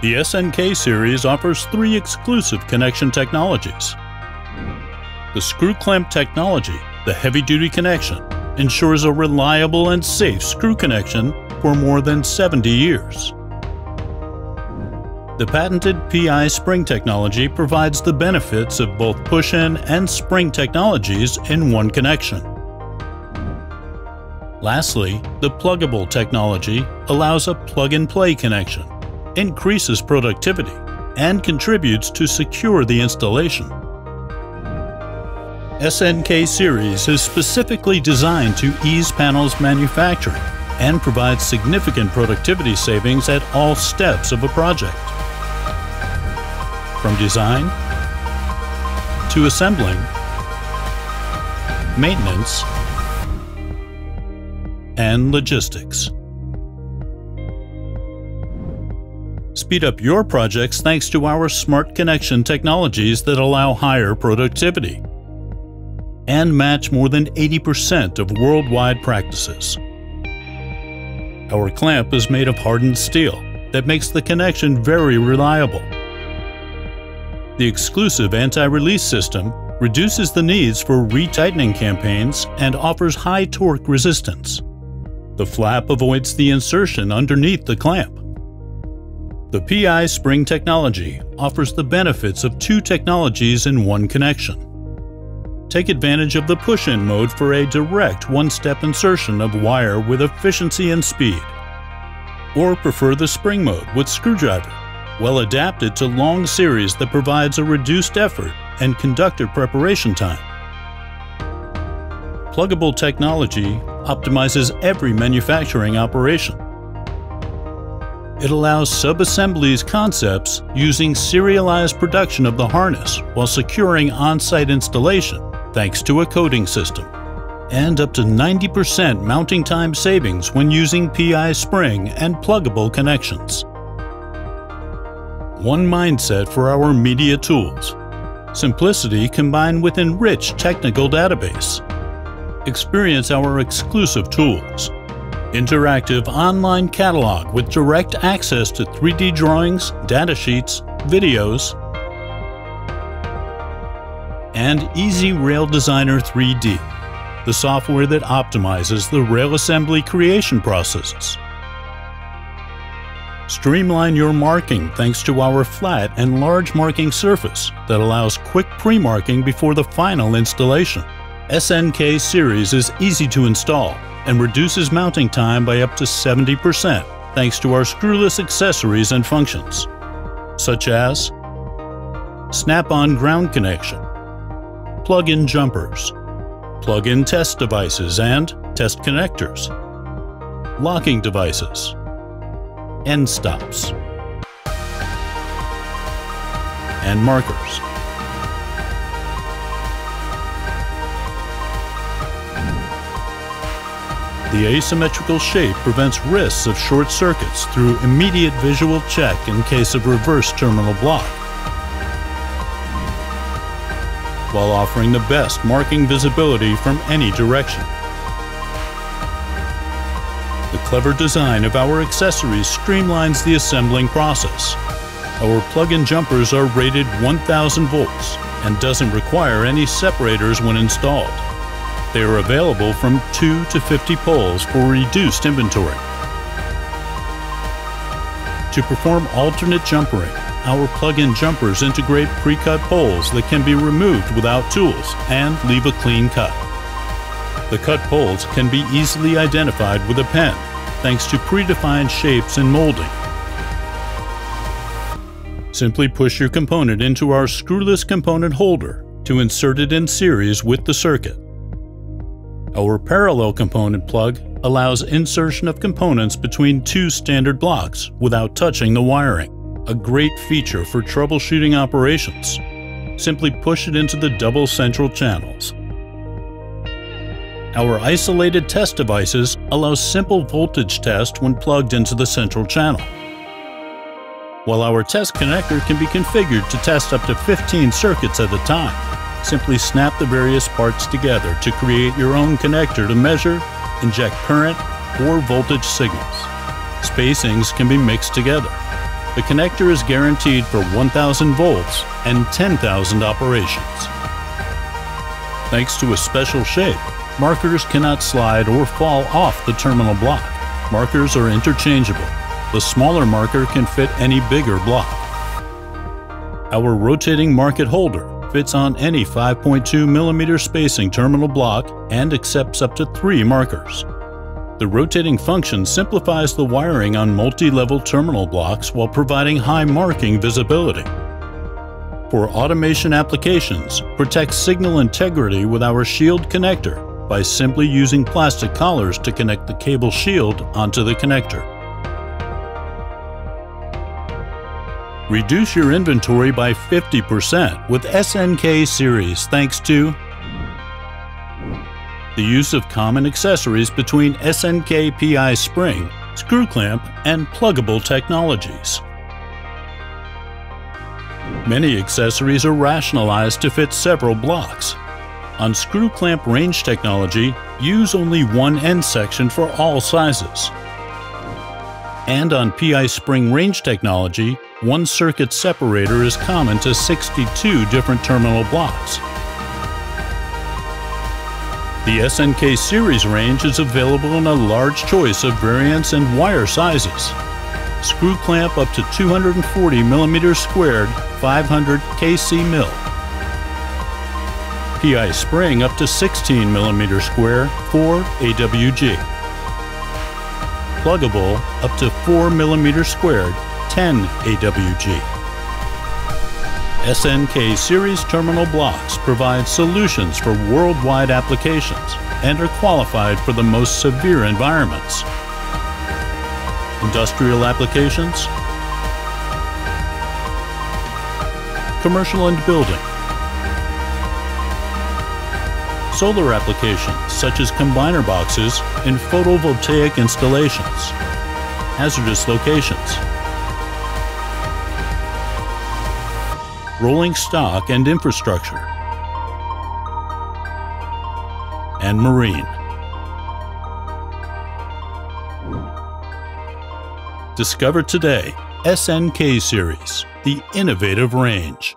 The SNK Series offers 3 exclusive connection technologies. The screw clamp technology, the heavy-duty connection, ensures a reliable and safe screw connection for more than 70 years. The patented PI spring technology provides the benefits of both push-in and spring technologies in one connection. Lastly, the Pluggable technology allows a plug-and-play connection, increases productivity, and contributes to secure the installation. SNK Series is specifically designed to ease panels manufacturing and provides significant productivity savings at all steps of a project. From design to assembling, maintenance, and logistics. Speed up your projects thanks to our smart connection technologies that allow higher productivity and match more than 80% of worldwide practices. Our clamp is made of hardened steel that makes the connection very reliable. The exclusive anti-release system reduces the needs for retightening campaigns and offers high torque resistance. The flap avoids the insertion underneath the clamp. The PI spring technology offers the benefits of 2 technologies in one connection. Take advantage of the push-in mode for a direct one-step insertion of wire with efficiency and speed. Or prefer the spring mode with screwdriver, well adapted to long series that provides a reduced effort and conductor preparation time. Pluggable technology optimizes every manufacturing operation. It allows sub-assemblies concepts using serialized production of the harness while securing on-site installation thanks to a coding system, and up to 90% mounting time savings when using PI spring and pluggable connections. One mindset for our media tools. Simplicity combined with enriched technical database. Experience our exclusive tools. Interactive online catalog with direct access to 3D drawings, datasheets, videos, and Easy Rail Designer 3D, the software that optimizes the rail assembly creation processes. Streamline your marking thanks to our flat and large marking surface that allows quick pre-marking before the final installation. SNK Series is easy to install and reduces mounting time by up to 70% thanks to our screwless accessories and functions, such as snap-on ground connection, plug-in jumpers, plug-in test devices and test connectors, locking devices, end stops, and markers. The asymmetrical shape prevents risks of short circuits through immediate visual check in case of reverse terminal block, while offering the best marking visibility from any direction. The clever design of our accessories streamlines the assembling process. Our plug-in jumpers are rated 1000 volts and doesn't require any separators when installed. They are available from 2 to 50 poles for reduced inventory. To perform alternate jumpering, our plug-in jumpers integrate pre-cut poles that can be removed without tools and leave a clean cut. The cut poles can be easily identified with a pen thanks to predefined shapes and molding. Simply push your component into our screwless component holder to insert it in series with the circuit. Our parallel component plug allows insertion of components between 2 standard blocks without touching the wiring, a great feature for troubleshooting operations. Simply push it into the double central channels. Our isolated test devices allow simple voltage test when plugged into the central channel, while our test connector can be configured to test up to 15 circuits at a time. Simply snap the various parts together to create your own connector to measure, inject current, or voltage signals. Spacings can be mixed together. The connector is guaranteed for 1,000 volts and 10,000 operations. Thanks to a special shape, markers cannot slide or fall off the terminal block. Markers are interchangeable. The smaller marker can fit any bigger block. Our rotating market holder fits on any 5.2 mm spacing terminal block and accepts up to 3 markers. The rotating function simplifies the wiring on multi-level terminal blocks while providing high marking visibility. For automation applications, protect signal integrity with our shield connector by simply using plastic collars to connect the cable shield onto the connector. Reduce your inventory by 50% with SNK Series thanks to the use of common accessories between SNK PI spring, screw clamp, and pluggable technologies. Many accessories are rationalized to fit several blocks. On screw clamp range technology, use only one end section for all sizes. And on PI spring range technology, one circuit separator is common to 62 different terminal blocks. The SNK Series range is available in a large choice of variants and wire sizes. Screw clamp up to 240 mm squared, 500 kc mil. PI spring up to 16 mm square, 4 AWG. Pluggable up to 4 mm squared, 10 AWG. SNK Series terminal blocks provide solutions for worldwide applications and are qualified for the most severe environments. Industrial applications, commercial and building, solar applications such as combiner boxes in photovoltaic installations, hazardous locations, rolling stock and infrastructure, and marine. Discover today SNK Series, the innovative range.